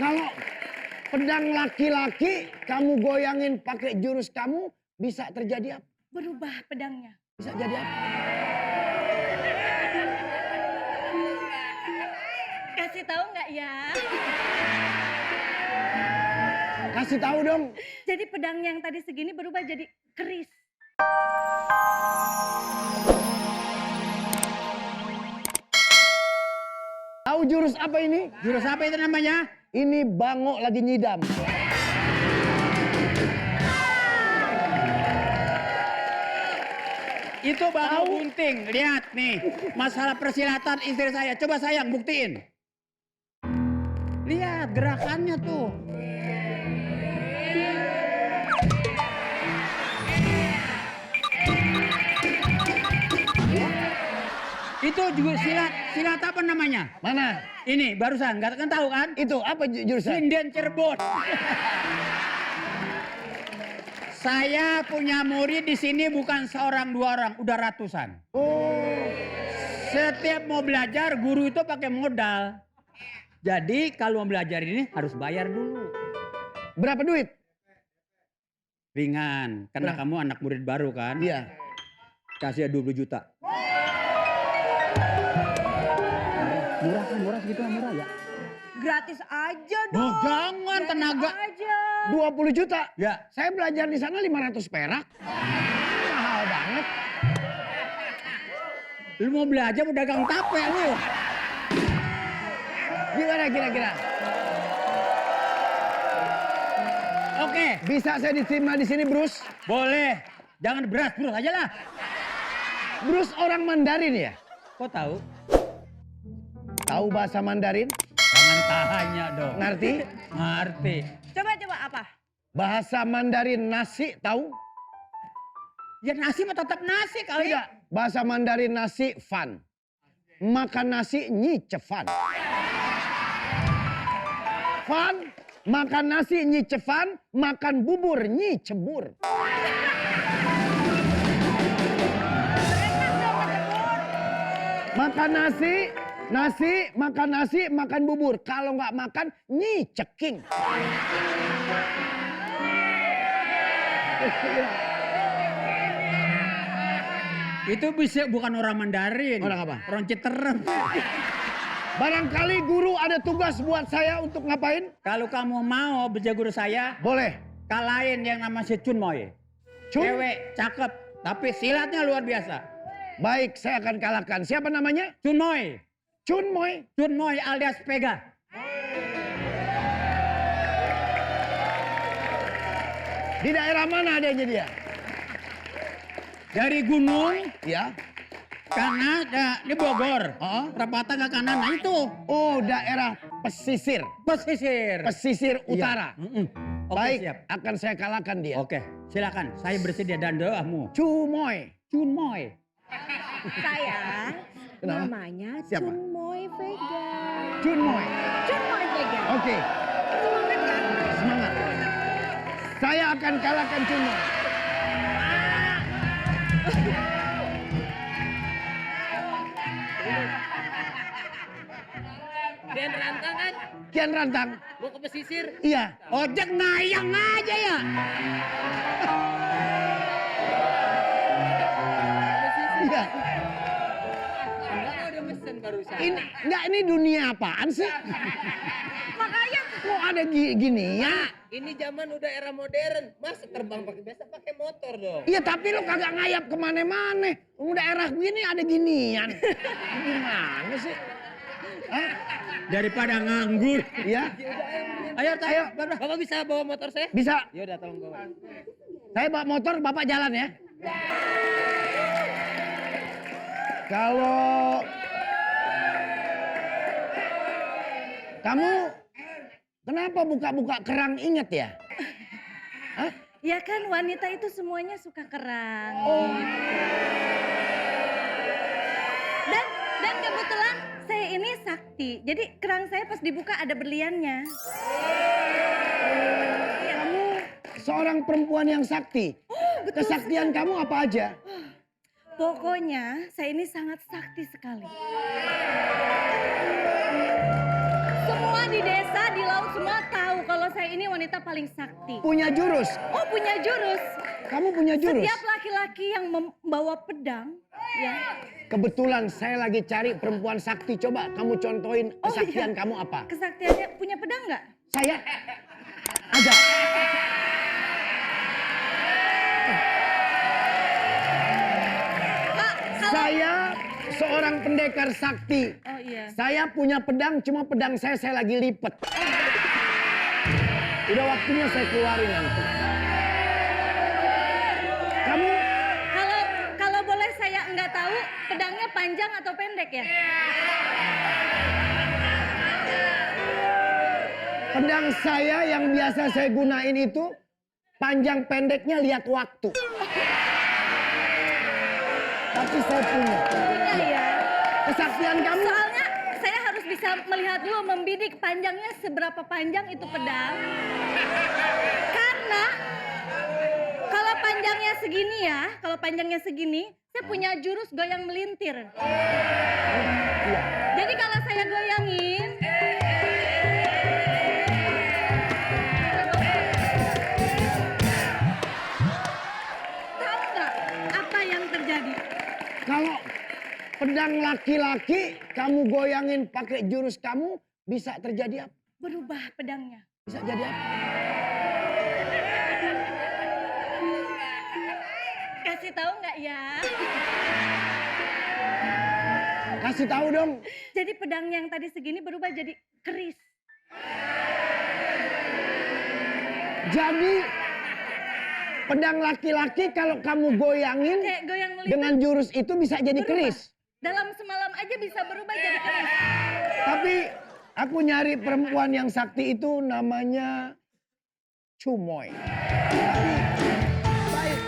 Kalau pedang laki-laki kamu goyangin pakai jurus kamu, bisa terjadi apa? Berubah pedangnya. Bisa jadi apa? Kasih tahu nggak ya? Kasih tahu dong. Jadi pedang yang tadi segini berubah jadi keris. Tahu jurus apa ini? Jurus apa itu namanya? Ini bangok lagi nyidam. Itu bangau gunting. Lihat nih, masalah persilatan istri saya. Coba sayang buktiin. Lihat gerakannya tuh. Itu juga silat apa namanya? Mana? Ini barusan, nggak kan tahu kan? Itu apa jurusnya? Sinden Cirebon. Saya punya murid di sini bukan seorang dua orang, udah ratusan. Oh, Setiap mau belajar guru itu pakai modal. Jadi kalau mau belajar ini harus bayar dulu. berapa duit? Ringan, karena Berapa? kamu anak murid baru kan? Iya. Kasih 20 juta. Murah kan, murah segitu murah ya? Gratis aja dong. Oh, jangan Gratis tenaga. aja. 20 juta? Ya. Saya belajar di sana 500 perak. Mahal banget. Lu mau belajar mau dagang tape lu. Gimana kira-kira? Oke, Bisa saya diterima di sini, Bruce? boleh. Jangan beras aja lah. Bruce orang Mandarin ya? Kok tahu? Tahu bahasa Mandarin? Jangan tanya dong. Ngerti? Ngerti. Coba apa? Bahasa Mandarin nasi tahu? Ya nasi mah tetap nasi kali. Tidak. Bahasa Mandarin nasi fan. Makan nasi nyi cefan. Fan, makan nasi nyi cefan, makan bubur nyi cebur. Makan nasi, makan bubur. Kalau nggak makan, nyi ceking. Itu bisa bukan orang Mandarin. Orang apa? Orang Citerem. Barangkali guru ada tugas buat saya untuk ngapain? Kalau kamu mau belajar guru saya, Boleh. kalahin yang nama si Chun Moy. Chun? Cewek, cakep, tapi silatnya luar biasa. Baik, saya akan kalahkan. Siapa namanya? Chun Moy. Chun Moy. Chun Moy alias Pega. Di daerah mana adanya dia? Dari gunung, Ya. kanan, di Bogor. Oh. Perapatan ke kanan, nah itu. Oh, daerah pesisir. Pesisir. Pesisir utara. Mm-mm. Oke, Baik, siap. akan saya kalahkan dia. Oke, silakan. Saya bersedia dan doamu. Cumoy. Chun Moy. Sayang, Kenapa? namanya Siapa? Chunmoy Vega. Chunmoy. Chunmoy Vega. Oke, Semangat kan? semangat. Saya akan kalahkan Chunmoy. Kian Rantang kan? Kian Rantang. Mau ke pesisir. Iya. Ojek ngayang aja ya. Iya. Enggak ada mesin barusan. Ini dunia apaan sih? Makanya Kok ada gini ya? Ini zaman udah era modern. Masa terbang pakai biasa pakai motor dong. Iya tapi lu kagak ngayap kemana-mana. Daerah gini ada ginian. Gimana sih? Hah? Daripada nganggur. Ya, Ayo, ayo. Bapak bisa bawa motor saya? Bisa. Ya udah tolong bawa. Saya bawa motor, Bapak jalan ya. Kalau kamu kenapa buka-buka kerang inget ya? Hah? ya kan wanita itu semuanya suka kerang. Oh. Dan kebetulan saya ini sakti. Jadi kerang saya pas dibuka ada berliannya. Kamu seorang perempuan yang sakti. Kesaktian kamu apa aja? Pokoknya saya ini sangat sakti sekali. Semua Semua di desa, di laut semua tahu kalau saya ini wanita paling sakti. Punya jurus. Oh, punya jurus. Kamu punya jurus. Setiap laki-laki yang membawa pedang, ya. Kebetulan saya lagi cari perempuan sakti. Coba kamu contohin kesaktian iya. kamu apa? Kesaktiannya punya pedang nggak? Saya ada. Kak, kalau... Saya seorang pendekar sakti. Oh iya. Saya punya pedang, cuma pedang saya lagi lipet. Udah waktunya saya keluarin nanti. Kamu Kalau boleh saya nggak tahu pedangnya panjang atau pendek ya? pedang saya yang biasa saya gunain itu panjang pendeknya lihat waktu. Tapi saya punya. Punya ya. Kesaktian kamu. Soalnya saya harus bisa melihat dulu membidik panjangnya seberapa panjang itu pedang. Karena kalau panjangnya segini, saya punya jurus goyang melintir. Jadi kalau saya goyangin, tahu nggak apa yang terjadi? Kalau pedang laki-laki kamu goyangin pakai jurus kamu bisa terjadi apa? Berubah pedangnya. Bisa jadi apa? Kasih tahu nggak ya? Kasih tahu dong. Jadi pedang yang tadi segini berubah jadi keris. Jadi pedang laki-laki kalau kamu goyangin Kayak goyang melintir. dengan jurus itu bisa jadi Berubah. keris. Dalam semalam aja bisa berubah jadi keris. Tapi aku nyari perempuan yang sakti itu namanya Cumoy. Tapi baik.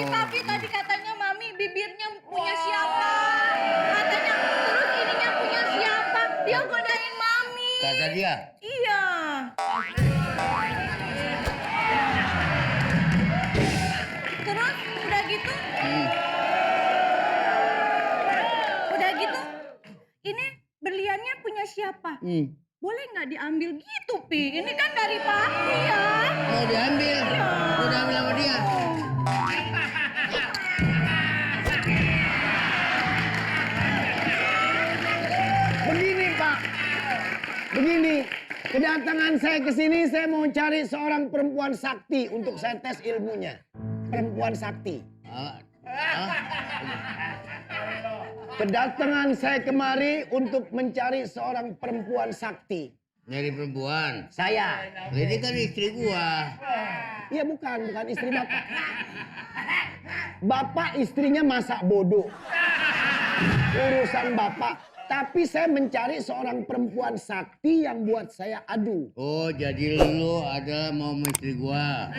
Papi tadi katanya mami bibirnya punya siapa? Katanya terus ininya punya siapa? Dia godain mami. Kata dia. Iya. Terus udah gitu? Udah gitu? Ini berliannya punya siapa? Boleh nggak diambil gitu, Pi? Ini kan dari papi ya. Mau diambil. Mau diambil sama dia. Begini Pak. Begini. Kedatangan saya ke sini saya mau cari seorang perempuan sakti untuk saya tes ilmunya. Perempuan sakti. Kedatangan saya kemari untuk mencari seorang perempuan sakti. Nyari perempuan. Saya. Ini kan istri gua. Iya bukan istri bapak. Bapak istrinya masak bodoh. Urusan bapak. Tapi saya mencari seorang perempuan sakti yang buat saya adu. Oh, jadi lu ada mau sama istri gua.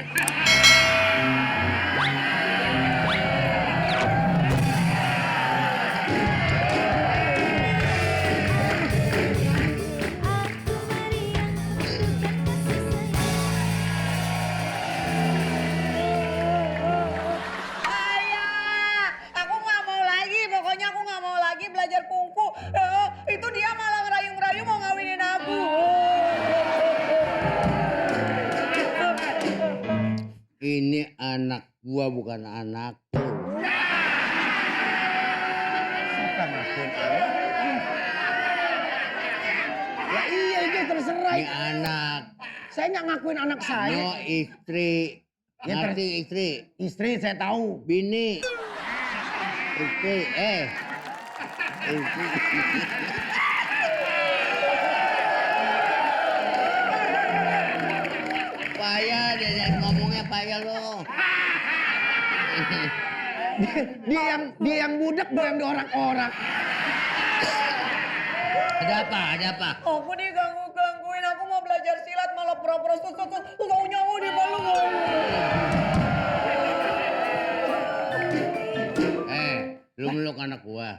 Aku nggak mau lagi, pokoknya aku nggak mau lagi belajar kungfu. Itu dia malah ngerayu-ngerayu mau ngawinin aku. Ini anak gua bukan anak lu. Siapa ngakuin anak? Ya iya itu terserah. Ini anak. Saya nggak ngakuin anak saya. No istri. Ya, Ngerti istri. Istri saya tahu. Bini. Istri. Istri. Payah dia ngomongnya payah lo. Dia yang budak, gue yang diorak-orak. Ada apa? Aku digangguin, aku mau belajar silat malah pura-pura susut. Taunya aku dipeluk. Lu meluk anak gua.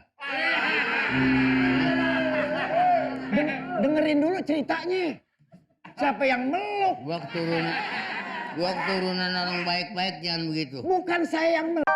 dengerin dulu ceritanya. Siapa yang meluk? Gua keturunan orang baik-baik jangan begitu. Bukan saya yang meluk.